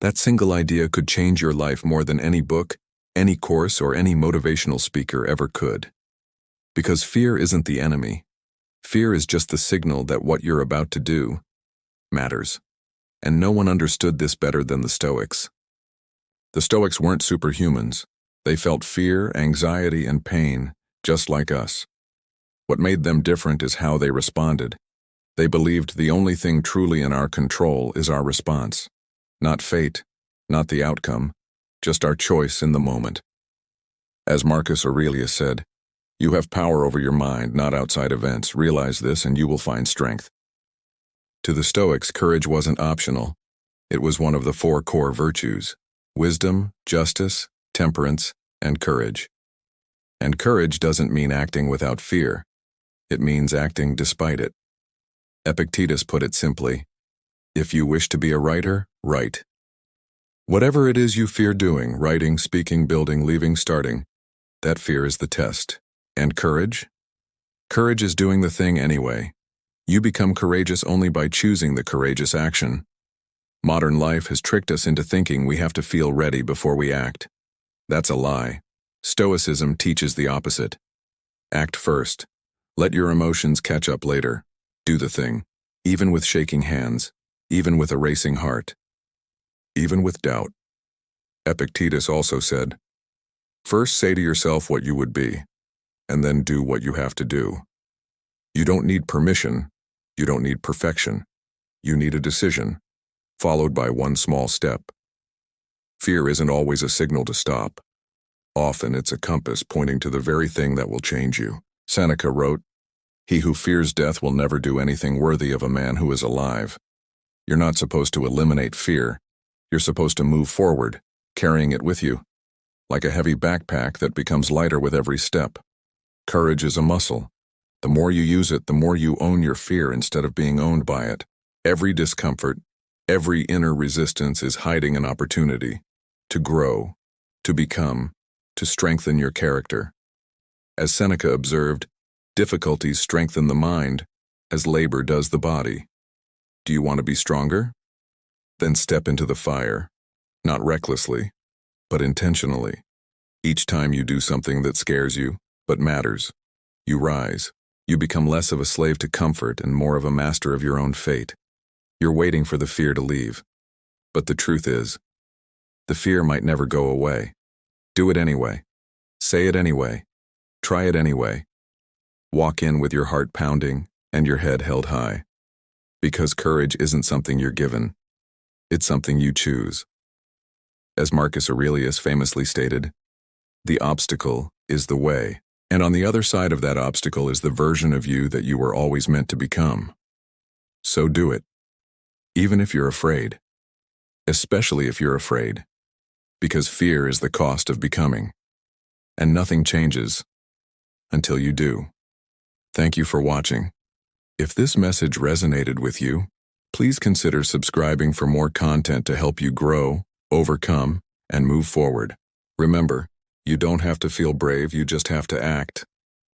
That single idea could change your life more than any book, any course, or any motivational speaker ever could. Because fear isn't the enemy. Fear is just the signal that what you're about to do matters. And no one understood this better than the Stoics. The Stoics weren't superhumans. They felt fear, anxiety, and pain, just like us. What made them different is how they responded. They believed the only thing truly in our control is our response. Not fate, not the outcome, just our choice in the moment. As Marcus Aurelius said, "You have power over your mind, not outside events. Realize this and you will find strength." To the Stoics, courage wasn't optional. It was one of the 4 core virtues: wisdom, justice, temperance, and courage. And courage doesn't mean acting without fear. It means acting despite it. Epictetus put it simply, "If you wish to be a writer, write." Whatever it is you fear doing, writing, speaking, building, leaving, starting, that fear is the test. And courage? Courage is doing the thing anyway. You become courageous only by choosing the courageous action. Modern life has tricked us into thinking we have to feel ready before we act. That's a lie. Stoicism teaches the opposite. Act first. Let your emotions catch up later. Do the thing, even with shaking hands, even with a racing heart, even with doubt. Epictetus also said, "First say to yourself what you would be, and then do what you have to do." You don't need permission. You don't need perfection. You need a decision, followed by one small step. Fear isn't always a signal to stop. Often it's a compass pointing to the very thing that will change you. Seneca wrote, "He who fears death will never do anything worthy of a man who is alive." You're not supposed to eliminate fear. You're supposed to move forward, carrying it with you, like a heavy backpack that becomes lighter with every step. Courage is a muscle. The more you use it, the more you own your fear instead of being owned by it. Every discomfort, every inner resistance is hiding an opportunity to grow, to become, to strengthen your character. As Seneca observed, difficulties strengthen the mind as labor does the body. Do you want to be stronger? Then step into the fire, not recklessly, but intentionally. Each time you do something that scares you, but matters, you rise. You become less of a slave to comfort and more of a master of your own fate. You're waiting for the fear to leave. But the truth is, the fear might never go away. Do it anyway. Say it anyway. Try it anyway. Walk in with your heart pounding and your head held high. Because courage isn't something you're given. It's something you choose. As Marcus Aurelius famously stated, "The obstacle is the way, and on the other side of that obstacle is the version of you that you were always meant to become." So do it. Even if you're afraid. Especially if you're afraid. Because fear is the cost of becoming. And nothing changes until you do. Thank you for watching. If this message resonated with you, please consider subscribing for more content to help you grow, overcome, and move forward. Remember, you don't have to feel brave, you just have to act.